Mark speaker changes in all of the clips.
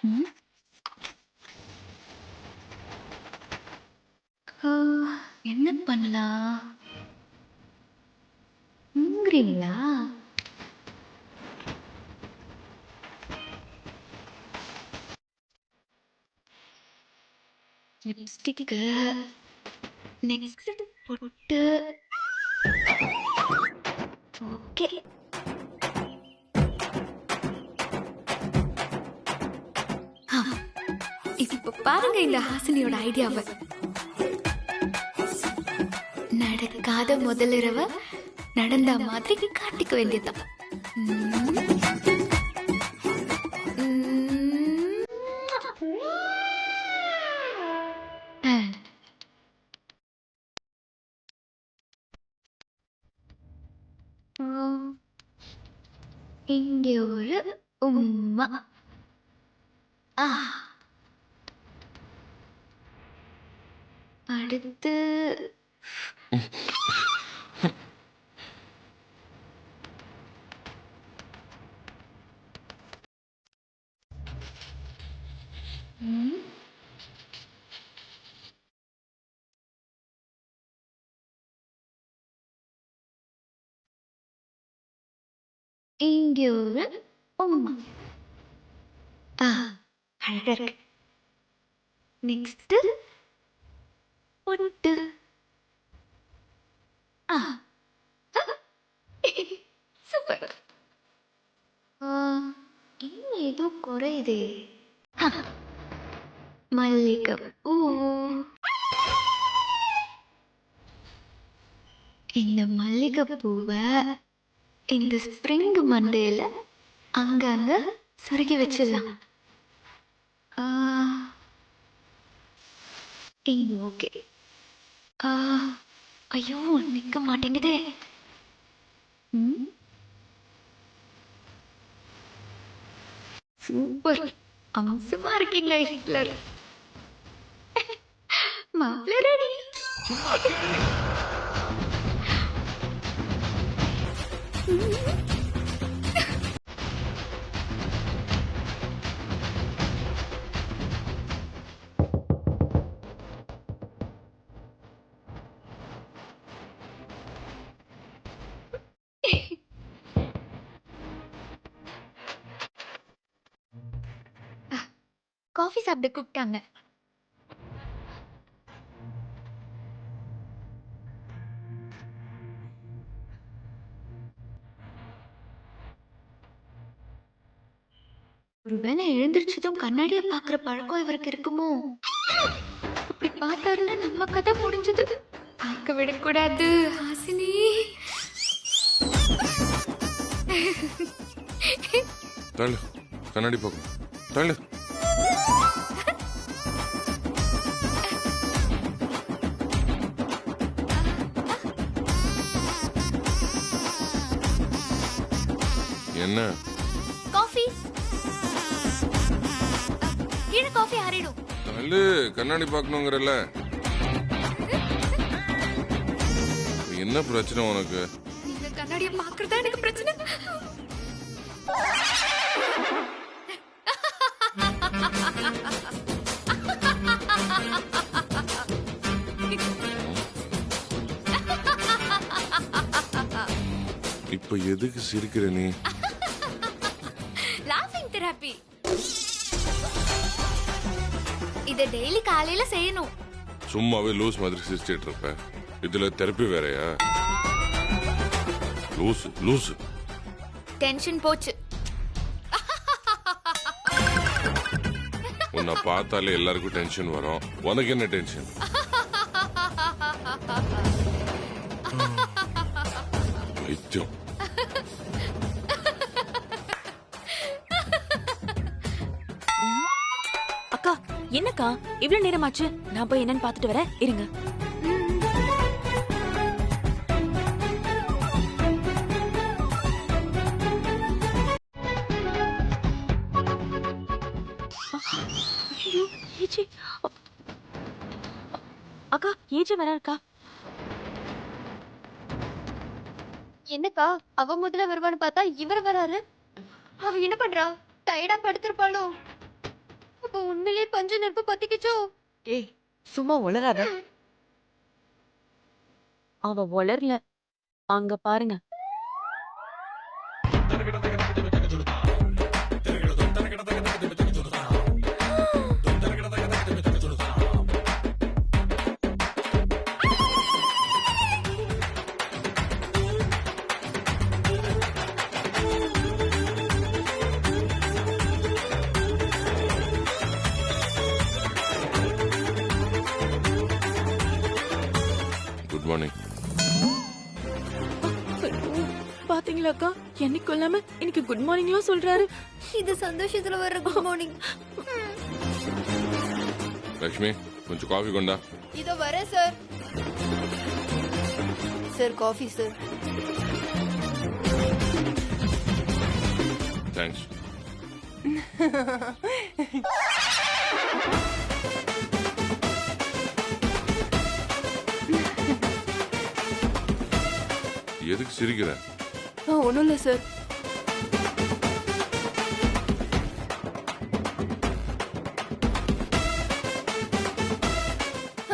Speaker 1: ம். ஆ, என்ன பண்ணலாம்? தூங்குறீங்களா? லிப்ஸ்டிக்கு, நெக்ஸ்ட் பொட்டு. ஓகே. ஆ, இப்ப பாருங்க இந்த ஹாசினியோட ஐடியாவை. நடக்காத முதலிரவ நடந்த மாதிரி காட்டிக்க வேண்டியதான். ம். ம். ஆ. ஆ, இங்கே ஒரு உம்மா. ஆ, அடுத்து ம், இங்கே ஒரு உம்மா. ஆ, அழகா இருக்கு. நெக்ஸ்ட் பொட்டு. ஆ, சூப்பர். ஆ, இன்னும் ஏதோ குறையுதே. ஆ, மல்லிகைப்பூ. இந்த மல்லிகைப்பூவை இந்த ஸ்ப்ரிங் மண்டேல அங்கங்க சொருகி வச்சிடலாம். ஆ, இங்க ஓகே. ஆ, ஐயோ நிக்க மாட்டேங்குதே. ம், சூப்பர். அம்சமா இருக்கீங்க ஹிட்லர். மாப்பிள்ளை ரெடி. காஃபி சாப்பிட கூப்பிட்டாங்க. ஒருவேளை எழுந்திருச்சதும் கண்ணாடியை பாக்குற பழக்கம் இவருக்கு இருக்குமோ? அப்படி பார்த்தாருன்னா நம்ம கதை முடிஞ்சது. பார்க்க விடக்கூடாது ஹாசினி.
Speaker 2: தள்ளு, கண்ணாடி பார்க்கணும். தள்ளு. என்ன?
Speaker 1: காஃபி. கீழே காஃபி ஆறிடும்.
Speaker 2: தள்ளு, கண்ணாடி பார்க்கணுங்கிறல்ல. என்ன பிரச்சனை உனக்கு?
Speaker 1: நீங்க கண்ணாடியை பார்க்கறதா எனக்கு பிரச்சனை.
Speaker 2: இப்ப எதுக்கு சிரிக்கிற நீ?
Speaker 1: லாஃபிங் தெரப்பி. இத டெய்லி காலையில செய்யணும்.
Speaker 2: சும்மாவே லூஸ் மாதிரி சிரிச்சிட்டு இருப்ப. இதுல தெரப்பி வேறயா? Loose loose.
Speaker 1: டென்ஷன் போச்சு.
Speaker 2: உன்னை பார்த்தாலே எல்லாருக்கும் டென்ஷன் வரும். உனக்கு என்ன டென்ஷன்? வைத்தியம்.
Speaker 3: அக்கா என்னக்கா இவ்வளவு நேரமாச்சு? நான் போய் என்னன்னு பாத்துட்டு வரேன், இருங்க. ஐயோ, ஏஜி. அக்கா ஏஜி வராருக்கா.
Speaker 1: என்னக்கா அவ முதல்ல வருவான்னு பார்த்தா இவர் வராரு. அவ என்ன பண்றா? டயர்டா படுத்திருப்பாளோ? அப்ப உண்மையிலேயே பஞ்சு நெருப்பு பத்திக்கிச்சோ?
Speaker 4: ஏய் சும்மா உளறாத.
Speaker 3: அவ வளரல. அங்க பாருங்க.
Speaker 2: Good morning.
Speaker 3: பாத்தீங்களா அக்கா, என்னைக்கு கொல்லாம இன்னைக்கு குட் மார்னிங்லாம் சொல்றாரு.
Speaker 1: இது சந்தோஷத்துல வர்ற குட் மார்னிங்.
Speaker 2: லக்ஷ்மி கொஞ்சம் காஃபி கொண்டா.
Speaker 1: இதோ வரேன் sir. Sir coffee sir.
Speaker 2: Thanks. எதுக்கு சிரிக்கிற?
Speaker 1: ஒண்ணும் இல்ல சார்.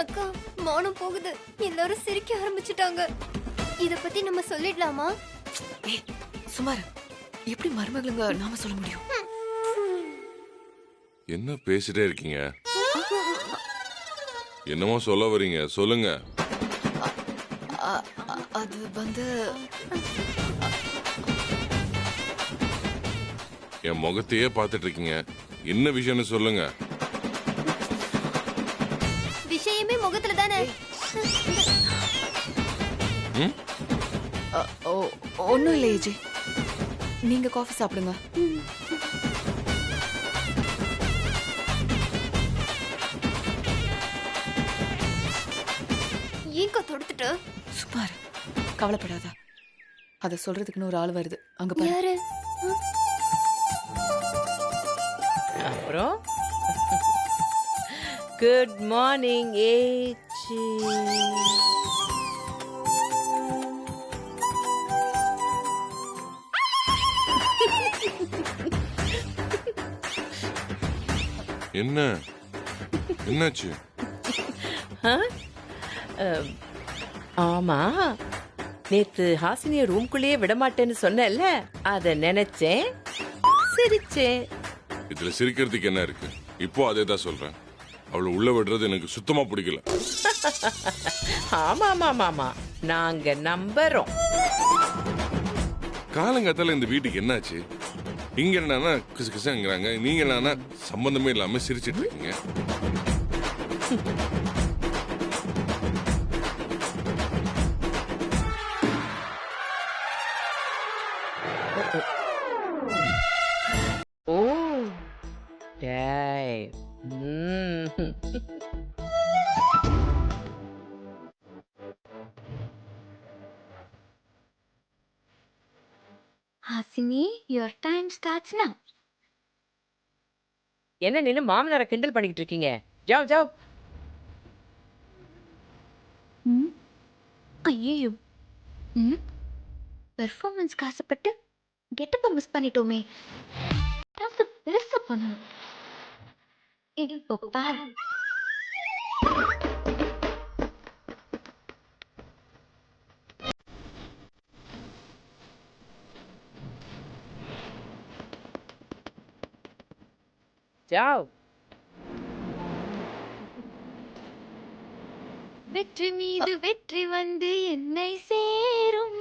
Speaker 1: அக்கா மானம் போகுது. எல்லாரும் சிரிக்க ஆரம்பிச்சிட்டாங்க. இத பத்தி நம்ம சொல்லிடலாமா?
Speaker 4: ஏய் சுமார், எப்படி மருமகளுங்க நாம சொல்ல முடியும்?
Speaker 2: என்ன பேசிட்டே இருக்கீங்க? என்னமோ சொல்ல வரீங்க, சொல்லுங்க.
Speaker 4: அது வந்து
Speaker 2: என் முகத்தையே பார்த்துட்டு இருக்கீங்க. என்ன விஷயம்னு சொல்லுங்க.
Speaker 1: விஷயமே முகத்துல தானே.
Speaker 2: ம்?
Speaker 4: ஒன்னும் இல்லை ஏஜி, நீங்க காஃபி சாப்பிடுங்க.
Speaker 1: ஏன்க்கா தொடுத்துட்டு?
Speaker 4: சுமார் கவலைப்படாத, அத சொல்றதுக்குன்னு ஒரு ஆள் வருது, அங்க பாரு.
Speaker 1: யாரு?
Speaker 5: அப்புறம் குட் மார்னிங் ஏச்சி.
Speaker 2: என்ன என்னாச்சு?
Speaker 5: ஆமா, நேத்து ஹாசினிய ரூம்குள்ளேயே விடமாட்டேன்னு சொன்னேன்ல, அத நினைச்சேன், சிரிச்சேன்.
Speaker 2: இதுல சிரிக்கிறதுக்கு என்ன இருக்கு? இப்போ அதே தான் சொல்றேன். அவளை உள்ள விடுறது எனக்கு சுத்தமா பிடிக்கல.
Speaker 5: ஆமா ஆமா ஆமா ஆமா, நாங்க நம்புறோம்.
Speaker 2: காலங்காத்தால இந்த வீட்டுக்கு என்னாச்சு? இங்க என்னன்னா கிசு கிசுங்கிறாங்க, நீங்க என்னன்னா சம்பந்தமே இல்லாம சிரிச்சிட்டு இருக்கீங்க.
Speaker 5: ஓ டேய்.
Speaker 1: Hasini, your time starts now.
Speaker 5: என்ன நின்னு மாமனாரை கிண்டல் பண்ணிட்டு இருக்கீங்க? ஜாவ் ஜாவ்.
Speaker 1: ஐயோ, பெர்ஃபார்மன்ஸ் காசுப்பட்டு கெட்டப்ப மிஸ் பண்ணிட்டோமே. பெருசா பண்ணணும். இப்போ பாரு.
Speaker 5: ஜாவ்.
Speaker 1: வெற்றி மீது வெற்றி வந்து என்னை சேரும்,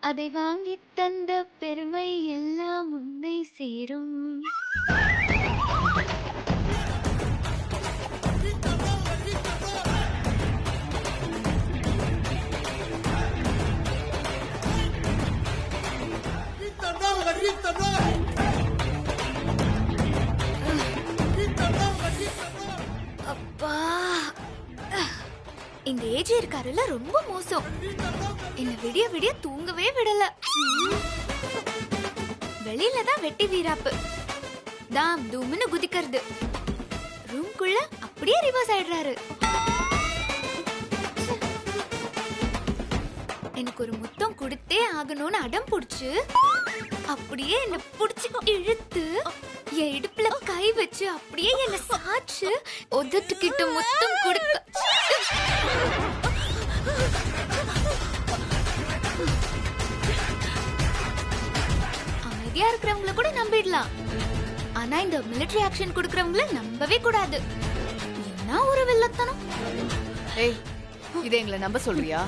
Speaker 1: அதை வாங்கி தந்த பெருமை எல்லாம் உன்னை சேரும். அப்பா, இந்த ஏஜி இருக்காருல்ல, ரொம்ப மோசம். என்ன விடிய விடிய தூங்கவே விடல. வெளியில தான் வெட்டி வீராப்பு, தாம் தூம்னு குதிக்கிறது. ரூம்குள்ள அப்படியே ரிவர்ஸ் ஆயிடுறாரு. எனக்கு ஒரு முத்தம் கொடுத்தே ஆகணும்னு அடம் புடிச்சு அப்படியே என்ன புடிச்சு இழுத்து என் இடுப்புல கை வச்சு அப்படியே என்ன சாச்சு உதட்டுக்கிட்ட முத்தம் கொடுக்க. அமைதியா இருக்கிறவங்கள கூட நம்பிடலாம், ஆனா இந்த மிலிட்டரி ஆக்ஷன் கொடுக்கறவங்கள நம்பவே கூடாது. என்ன ஒரு வில்லத்தனம்.
Speaker 4: ஏய், இதை எங்களை நம்ப சொல்றியா?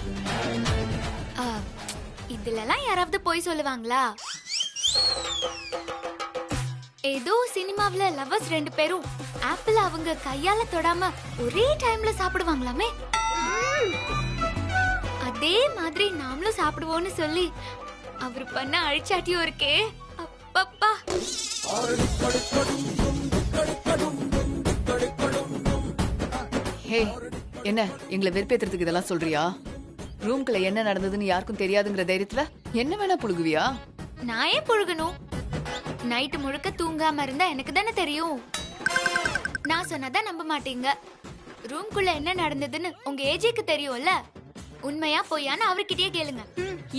Speaker 1: ஆ, இதுலலாம் யாராவது போய் சொல்லுவாங்களா? ஏதோ சினிமாவுல லவர்ஸ் 2 பேரும் ஆப்பிள் அவங்க கையால தொடாம ஒரே டைம்ல சாப்பிடுவாங்களாமே, அதே மாதிரி நாமளும் சாப்பிடுவோம்னு சொல்லி அவர் பண்ண அழிச்சாட்டியும் இருக்கே. அப்பப்பா.
Speaker 4: ஹே, என்ன எங்களை வெறுப்பேத்துறதுக்கு இதெல்லாம் சொல்றியா? ரூம்குள்ள என்ன நடந்ததுன்னு யாருக்கும் தெரியாதுங்கிற தைரியத்துல என்ன வேணா புழுகுவியா?
Speaker 1: நான் ஏன் புழுகணும்? நைட்டு முழுக்க தூங்காம இருந்தா எனக்கு தானே தெரியும். நான் சொன்னாதான் நம்ப மாட்டீங்க. ரூம்குள்ள என்ன நடந்ததுன்னு உங்க ஏஜிக்கு தெரியும்ல. உண்மையா பொய்யான்னு அவர்கிட்டயே கேளுங்க.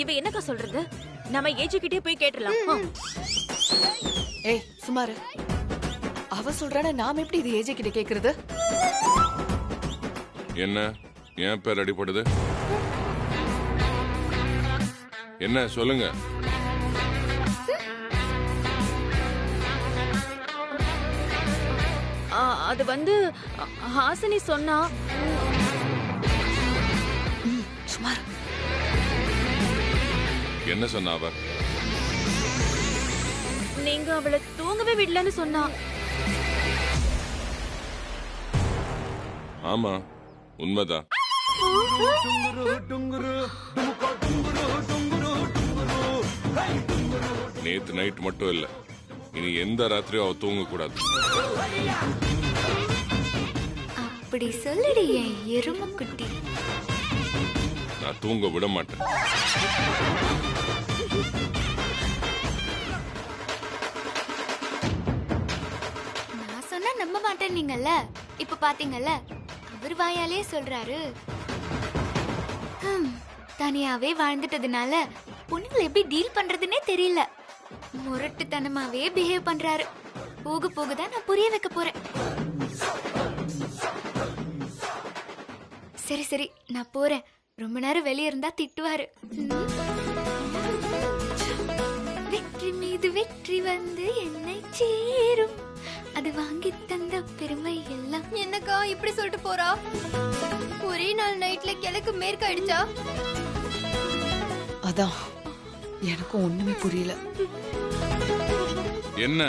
Speaker 3: இவ என்னக்கா சொல்றது? நம்ம ஏஜி கிட்டே போய் கேட்டுறலாம்.
Speaker 4: ஏய் சுமாரு, அவ சொல்றான நாம எப்படி இது ஏஜே கிட்ட கேக்குறது?
Speaker 2: என்ன என் பேர் அடிபடுது? என்ன சொல்லுங்க.
Speaker 3: அது வந்து ஹாசினி சொன்னா.
Speaker 4: சுமார்,
Speaker 2: என்ன சொன்னா அவ?
Speaker 3: நீங்க அவளை தூங்கவே விடலன்னு சொன்னா.
Speaker 2: ஆமா, உண்மைதான். நேத்து நைட் மட்டும் இல்ல, இனி எந்த ராத்திரியும் அவ தூங்க கூடாது.
Speaker 1: அப்படி சொல்லுடி என் எருமை குட்டி.
Speaker 2: நான் தூங்க விட மாட்டேன்.
Speaker 1: நான் சொன்னா நம்ப மாட்டேன் நீங்கல்ல, இப்ப பாத்தீங்கல்ல, அவர் வாயாலே சொல்றாரு. தனியாவே வாழ்ந்துட்டதுனால பொண்ணுங்களை எப்படி டீல் பண்றதுன்னே தெரியல. முரட்டுத்தனமாவே பிஹேவ் பண்றாரு. போக போகதான் நான் புரிய வைக்க போறேன். சரி சரி, நான் போறேன். ரொம்ப நேரம் வெளியே இருந்தா திட்டுவாரு. வெற்றி மீது வெற்றி வந்து என்னை சேரும், அது வாங்கி தந்த பெருமை எல்லாம். என்னக்கா இப்படி சொல்லிட்டு போறா? ஒரே நாள் நைட்ல கிழக்கு மேற்கு ஆயிடுச்சா?
Speaker 4: அதான் எனக்கும் ஒண்ணுமே புரியல.
Speaker 2: என்ன?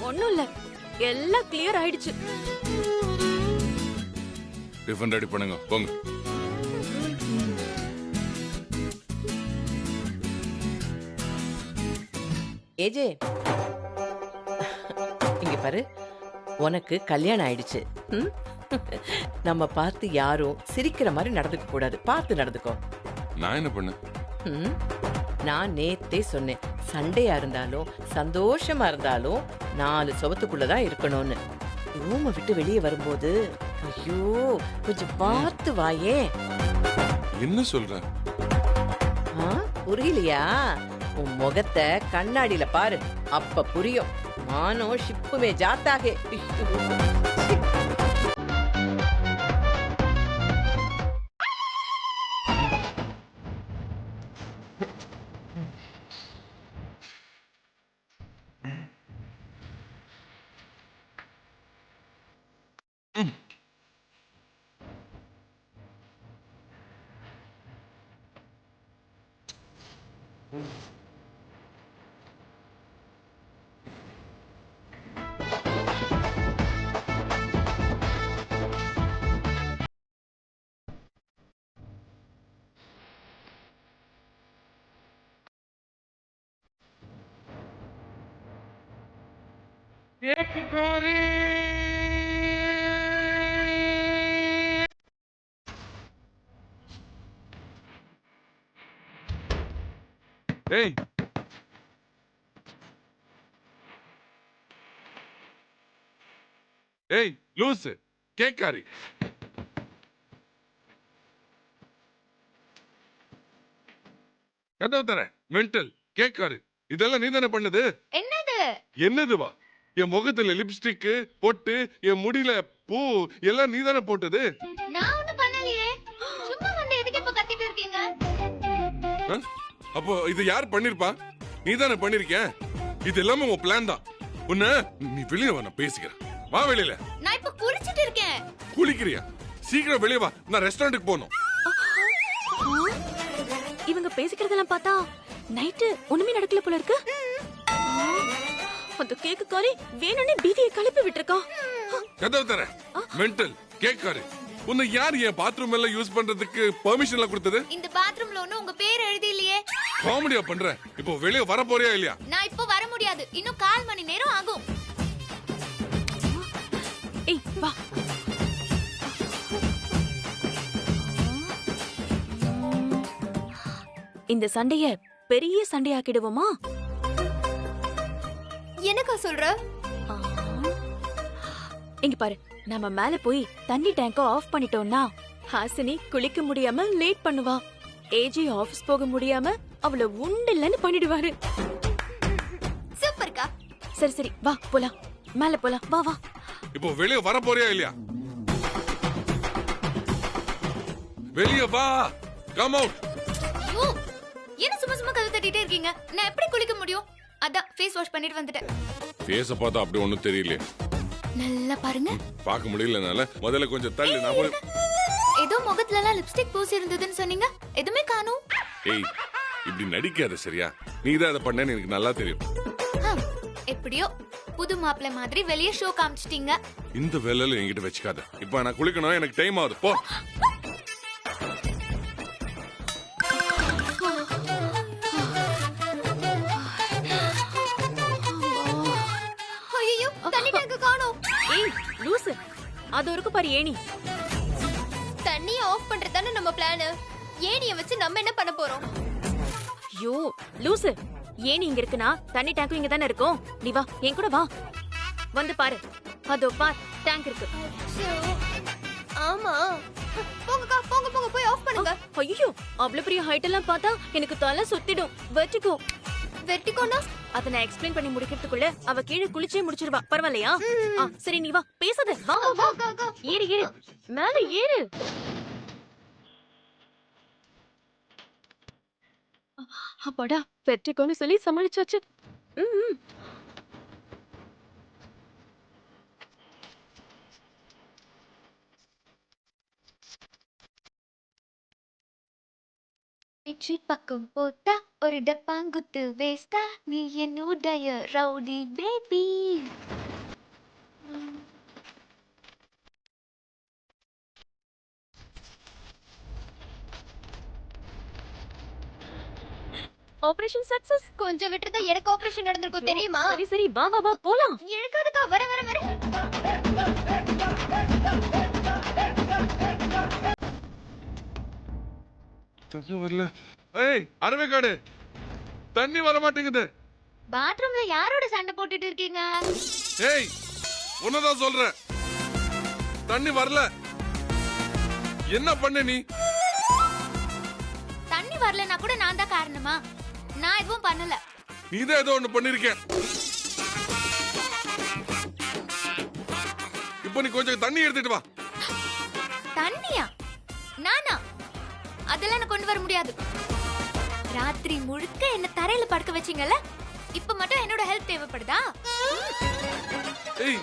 Speaker 3: ஒண்ணும் இல்ல, எல்லாம் கிளியர் ஆயிடுச்சு.
Speaker 2: டிஃபன் ரெடி பண்ணுங்க, போங்க.
Speaker 5: ஏஜே, இங்க பாரு, உனக்கு கல்யாணம் ஆயிடுச்சு. ம்? நம்ம பார்த்து யாரும் சிரிக்கிற மாதிரி நடந்துக்க கூடாது. பார்த்து நடந்துக்கோ.
Speaker 2: நான் என்ன பண்ண?
Speaker 5: ம்? நான் நேத்தே சொன்னேன், சண்டையா இருந்தாலும் சந்தோஷமா இருந்தாலும் 4 சுவத்துக்குள்ளதான் இருக்கணும்னு. ரூமை விட்டு வெளியே வரும்போது ஐயோ கொஞ்சம் பார்த்து வாயே.
Speaker 2: என்ன சொல்ற?
Speaker 5: ஆ, புரியலையா? உன் முகத்தை கண்ணாடியில பாரு, அப்ப புரியும். மானோ ஷிப்புமே ஜாத்தாகே.
Speaker 2: ஏய், ஏய் லூசு, கேக்காரி. கதவு தர மென்டல் கேக்காரு. இதெல்லாம் நீ தானே பண்ணது?
Speaker 1: என்னது?
Speaker 2: என்னதுவா? என் முகத்துல லிப்ஸ்டிக் பொட்டு, என் முடியில பூ எல்லாம் நீ தானே போட்டது?
Speaker 1: நான் ஒண்ணும் பண்ணலையே. சும்மா வந்து எதுக்கு இப்ப கத்திட்டு இருக்கீங்க?
Speaker 2: ஆ? அப்போ இது யார் பண்ணிருப்பா? நீ தானே பண்ணிருக்க. இது எல்லாமே உன் பிளான் தான். உன்ன நீ வெளியே வா, நான் பேசிக்கிறேன். வா வெளியில.
Speaker 1: நான் இப்ப குளிச்சிட்டு இருக்கேன்.
Speaker 2: குளிக்கிறியா? சீக்கிரம் வெளியே வா, நான் ரெஸ்டாரண்ட்டுக்கு போகணும்.
Speaker 3: இவங்க பேசிக்கிறதெல்லாம் பார்த்தா நைட்டு ஒண்ணுமே நடக்கல போல இருக்கு. அந்த கேக்கு காரி வேணும்னே பீதியை கிளப்பி விட்டுருக்கான்.
Speaker 2: கதவு தர. மென்டல் கேக்காரு. உன்னை யார் என் பாத்ரூம் எல்லாம் யூஸ் பண்றதுக்கு பெர்மிஷன் எல்லாம் கொடுத்தது?
Speaker 1: இந்த பாத்ரூம்ல ஒண்ணு உங்க பேர் எழுதி இல்லையே.
Speaker 2: காமெடியா பண்ற. இப்போ வெளியே வர போறியா இல்லையா?
Speaker 1: நான் இப்போ வர முடியாது. இன்னும் 1/4 மணி நேரம் ஆகும்.
Speaker 3: ஏய் வா. இந்த சண்டைய பெரிய சண்டையாக்கிடுவோமா?
Speaker 1: என்னக்கா சொல்ற?
Speaker 3: இங்க பாரு, நம்ம மேல போய் தண்ணி டேங்க ஆஃப் பண்ணிட்டோம்னா ஹாசினி குளிக்க முடியாம லேட் பண்ணுவா. ஏஜி ஆபீஸ் போக முடியாம அவள உண்டில்லன்னு பண்ணிடுவாரு.
Speaker 1: சூப்பர்க்கா.
Speaker 3: சரி சரி வா போலாம், மேல போலாம். வா வா.
Speaker 2: இப்போ வெளியே வர போறியா இல்லையா? வெளியே வா. Come out.
Speaker 1: ஐயோ, என்ன சும்மா சும்மா கதவு தட்டிட்டே இருக்கீங்க? நான் எப்படி குளிக்க முடியும்? அதான் ஃபேஸ் வாஷ் பண்ணிட்டு வந்துட்டேன்.
Speaker 2: ஃபேஸ பார்த்தா அப்படி ஒண்ணும் தெரியல.
Speaker 1: நல்லா பாருங்க.
Speaker 2: பார்க்க முடியலனால முதல்ல கொஞ்சம் தள்ளி நான் போய்.
Speaker 1: ஏதோ முகத்துல எல்லாம் லிப்ஸ்டிக் பூசி இருந்ததுன்னு சொன்னீங்க. எதுவுமே காணோம்.
Speaker 2: ஏய், இப்படி நடிக்காத சரியா? நீ தான் அதை பண்ணேன்னு எனக்கு நல்லா தெரியும்.
Speaker 1: எப்படியோ புது மாப்பிள்ளை மாதிரி வெளியே ஷோ காமிச்சிட்டீங்க.
Speaker 2: இந்த வேலையில என்கிட்ட வச்சுக்காத. இப்போ நான் குளிக்கணும், எனக்கு டைம் ஆகுது. போ.
Speaker 1: ஐயோ, தண்ணி டேங்க் காணோம்.
Speaker 3: ஏய் லூசு, அது இருக்கு பாரு ஏணி.
Speaker 1: தண்ணியை ஆஃப் பண்றதானே நம்ம பிளான். ஏணிய வச்சு நம்ம என்ன பண்ண போறோம்?
Speaker 3: ஐயோ லூசு, ஏணி இங்க இருக்குனா தண்ணி டேங்கும் இங்க தானே இருக்கும். நீ வா, என் கூட வா. வந்து பாரு, அதோ பார், டேங்க் இருக்கு.
Speaker 1: ஆமா, போங்கக்கா, போங்க போங்க, போய் ஆஃப் பண்ணுங்க.
Speaker 3: ஐயோ, அவ்வளவு பெரிய ஹைட் எல்லாம் பார்த்தா எனக்கு தலை சுத்திடும். வெர்டிகோ.
Speaker 1: வெர்டிகோனா?
Speaker 3: அத நான் எக்ஸ்பிளைன் பண்ணி முடிக்கிறதுக்குள்ள அவ கீழே குளிச்சே முடிச்சிருவா. பரவாயில்லையா? சரி நீ வா, பேசாத. வா வா வா. ஏறு ஏறு, மேல ஏறு. அப்பாடா, வெர்டிகோன்னு சொல்லி சமாளிச்சாச்சு.
Speaker 1: பக்கம் போட்டா ஒரு டப்பாங்குத்து வேஸ்டா, நீ என்னுடைய ரவுடி பேபி.
Speaker 3: Operation success.
Speaker 1: கொஞ்சம் விட்டுருந்தா எனக்கு ஆபரேஷன் நடந்திருக்கும் தெரியுமா?
Speaker 3: சரி சரி வா வா வா போலாம்.
Speaker 1: இழுக்காதக்கா, வர வர வர.
Speaker 2: தண்ணி வரல. ஏய், அரவேக்காடு, தண்ணி வர மாட்டேங்குது.
Speaker 1: பாத்ரூம்ல யாரோட சண்டை போட்டுட்டு இருக்கீங்க?
Speaker 2: ஏய், உன்னதான் சொல்றேன். தண்ணி வரல. என்ன பண்ண நீ?
Speaker 1: தண்ணி வரலனா கூட நான் தான் காரணமா? நான் எதுவும் பண்ணல.
Speaker 2: நீதான் ஏதோ ஒண்ணு பண்ணிருக்க. இப்போ நீ கொஞ்சம் தண்ணி எடுத்துட்டு வா.
Speaker 1: தண்ணியா? நானா? அதெல்லாம் நான் கொண்டு வர முடியாது. ராத்திரி முழுக்க என்ன தரையில படுக்க வச்சீங்கல்ல, இப்ப மட்டும் என்னோட ஹெல்ப் தேவைப்படுதா?
Speaker 2: ஏய்,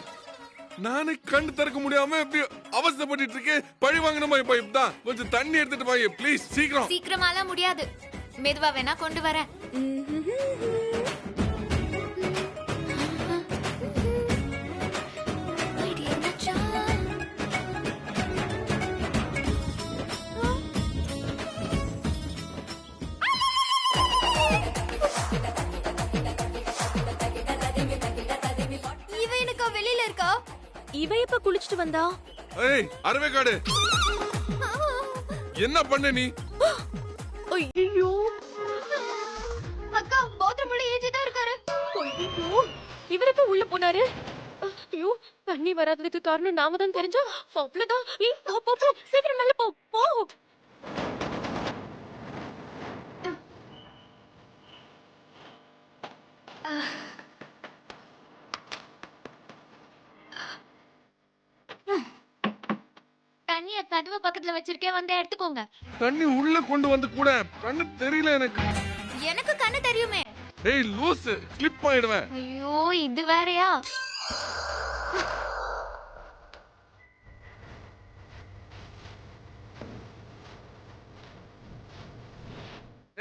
Speaker 2: நானே கண்ணு திறக்க முடியாம எப்படி அவஸ்தைப்பட்டு இருக்கேன். பழி வாங்கணுமா இப்ப? இப்பதான் கொஞ்சம் தண்ணி எடுத்துட்டு வா ப்ளீஸ், சீக்கிரம்.
Speaker 1: சீக்கிரமாலாம் முடியாது. மெதுவா வேணா கொண்டு வரேன். இவ எனக்கா வெளியில இருக்கா?
Speaker 3: இவ எப்ப குளிச்சிட்டு வந்தா?
Speaker 2: ஏய், அரவேக்காடு, என்ன பண்ண நீ?
Speaker 3: ஐயோ,
Speaker 1: அக்கா, பாத்ரூம்ல ஏஜி தான் இருக்காரு.
Speaker 3: ஐயோ, இவருக்கு உள்ள போனாரு. ஐயோ, தண்ணி வராததுக்கு காரணம் நாம தான் தெரிஞ்சா அவ்வளவுதான். ஏய், போ போ போ, சீக்கிரம் மேல போ போ.
Speaker 1: தண்ணிய கதவு பக்கத்துல வச்சிருக்கேன், வந்து எடுத்துக்கோங்க.
Speaker 2: தண்ணி உள்ள கொண்டு வந்து கூட கண்ணு தெரியல எனக்கு.
Speaker 1: எனக்கு கண்ணு தெரியுமே.
Speaker 2: ஏய் லூஸ், ஸ்லிப் ஆயிடுவேன்.
Speaker 1: ஐயோ இது வேறயா?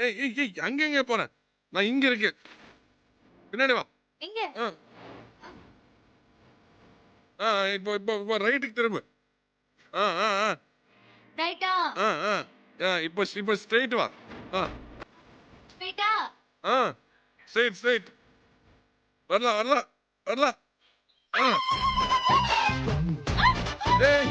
Speaker 2: ஏய் ஏய் ஏய் அங்க எங்க போற? நான் இங்க இருக்கேன். பின்னாடி வா.
Speaker 1: இங்க.
Speaker 2: ஆ. ஆ இப்போ இப்போ இப்போ ரைட்டுக்கு திரும்பு. ஆ ஆ ஆ
Speaker 1: ரைட்டா?
Speaker 2: ஆ ஆ இப்போ இப்போ ஸ்ட்ரைட் வா. ஆ
Speaker 1: ஸ்ட்ரைட்டா?
Speaker 2: ஆ ஸ்ட்ரைட் ஸ்ட்ரைட். வரலாம் வரலாம் வரலாம். ஆ. ஏய்